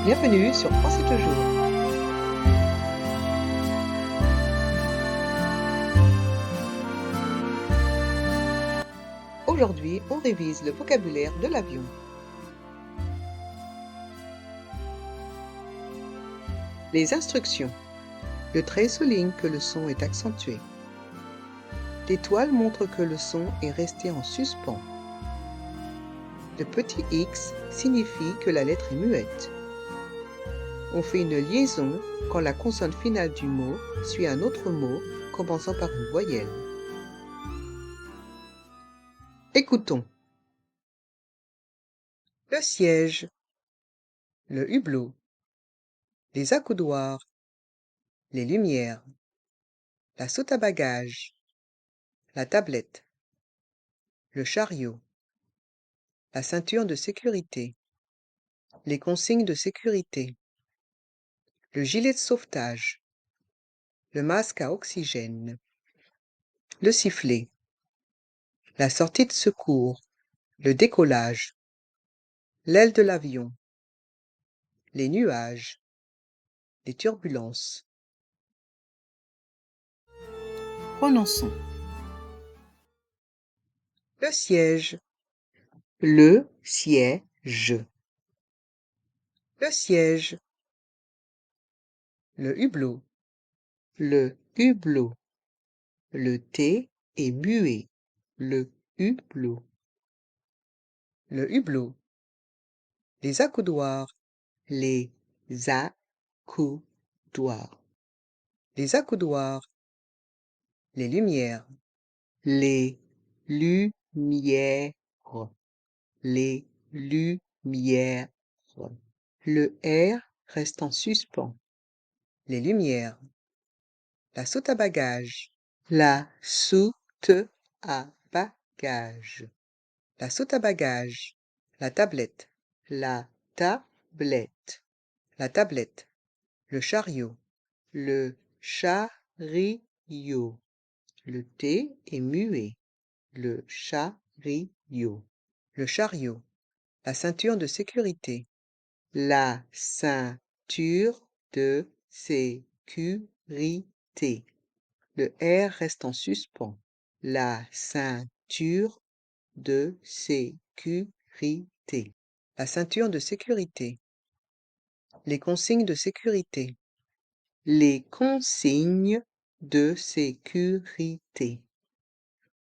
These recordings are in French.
Bienvenue sur Pensez toujours. Aujourd'hui, on révise le vocabulaire de l'avion. Les instructions. Le trait souligne que le son est accentué. L'étoile montre que le son est resté en suspens. Le petit X signifie que la lettre est muette. On fait une liaison quand la consonne finale du mot suit un autre mot commençant par une voyelle. Écoutons. Le siège, le hublot, les accoudoirs, les lumières, la soute à bagages, la tablette, le chariot, la ceinture de sécurité, les consignes de sécurité, le gilet de sauvetage, le masque à oxygène, le sifflet, la sortie de secours, le décollage, l'aile de l'avion, les nuages, les turbulences. Prononçons. Le siège, le siège, le siège, le hublot, le hublot, le T est muet, le hublot, le hublot, les accoudoirs, les accoudoirs, les accoudoirs, les lumières, les lumières, les lumières. Le R reste en suspens. Les lumières, la soute à bagages, la soute à bagages, la soute à bagages, la tablette, la tablette, la tablette, le chariot, le chariot, le T est muet, le chariot, le chariot, la ceinture de sécurité, la ceinture de sécurité. Le R reste en suspens. La ceinture de sécurité. La ceinture de sécurité. Les consignes de sécurité. Les consignes de sécurité.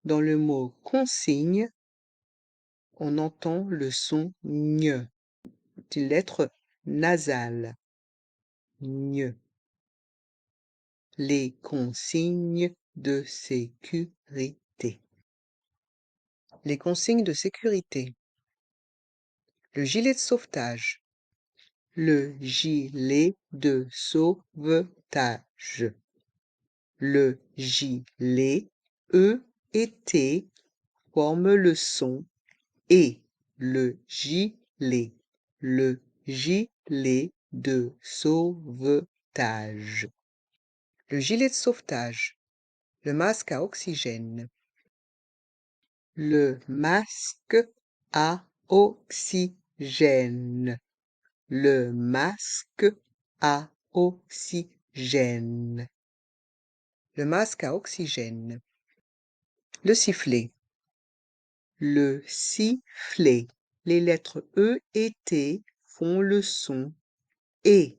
Dans le mot consigne, on entend le son ñ, une lettre nasale. Ñ. Les consignes de sécurité. Les consignes de sécurité. Le gilet de sauvetage. Le gilet de sauvetage. Le gilet, E et T forment le son et. Le gilet. Le gilet de sauvetage. Le gilet de sauvetage. Le masque à oxygène. Le masque à oxygène. Le masque à oxygène. Le masque à oxygène. Le sifflet. Le sifflet. Les lettres E et T font le son et.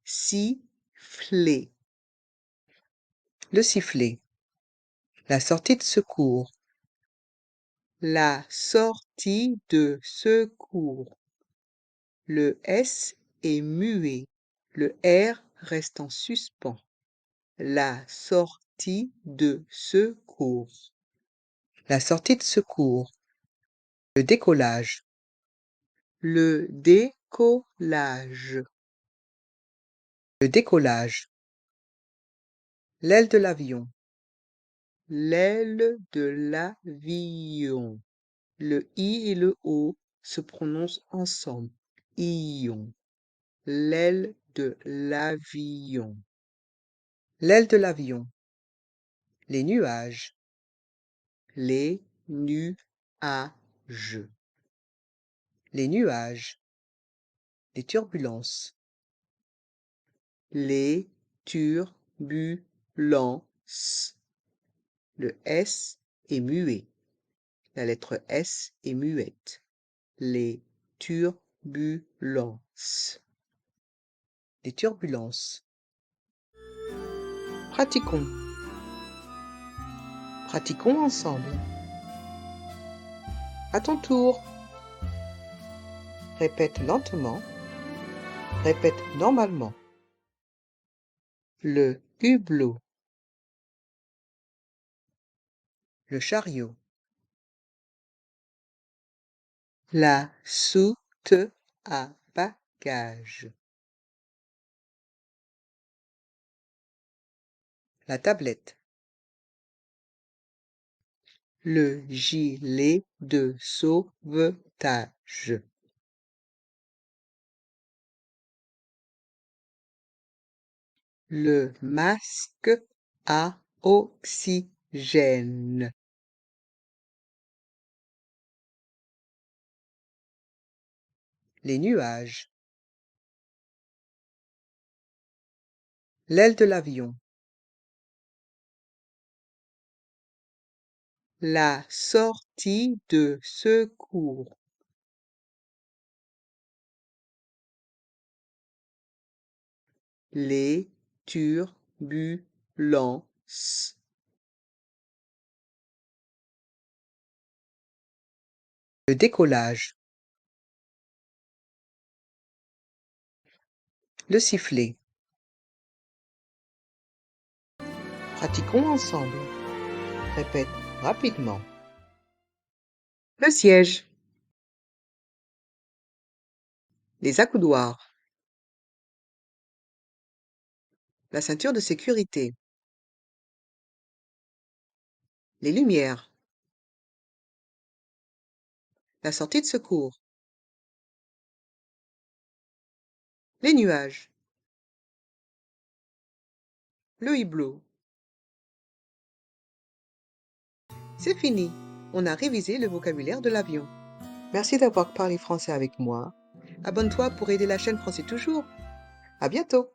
Sifflet. Le sifflet. La sortie de secours. La sortie de secours. Le S est muet. Le R reste en suspens. La sortie de secours. La sortie de secours. Le décollage. Le décollage. Le décollage. L'aile de l'avion. L'aile de l'avion. Le I et le O se prononcent ensemble. Ion. L'aile de l'avion. L'aile de l'avion. Les nuages. Les nuages. Les nuages. des turbulences. Les turbulences. Le S est muet. La lettre S est muette. Les turbulences. Des turbulences. Pratiquons. Pratiquons ensemble. À ton tour. Répète lentement. Répète normalement. Le hublot. Le chariot. La soute à bagages. La tablette. Le gilet de sauvetage. Le masque à oxygène. Les nuages. L'aile de l'avion. La sortie de secours. Les turbulences. Le décollage. Le sifflet. Pratiquons ensemble. Répète rapidement. Le siège. Les accoudoirs. La ceinture de sécurité. Les lumières. La sortie de secours. Les nuages. Le hublot. C'est fini. On a révisé le vocabulaire de l'avion. Merci d'avoir parlé français avec moi. Abonne-toi pour aider la chaîne Français Toujours. À bientôt.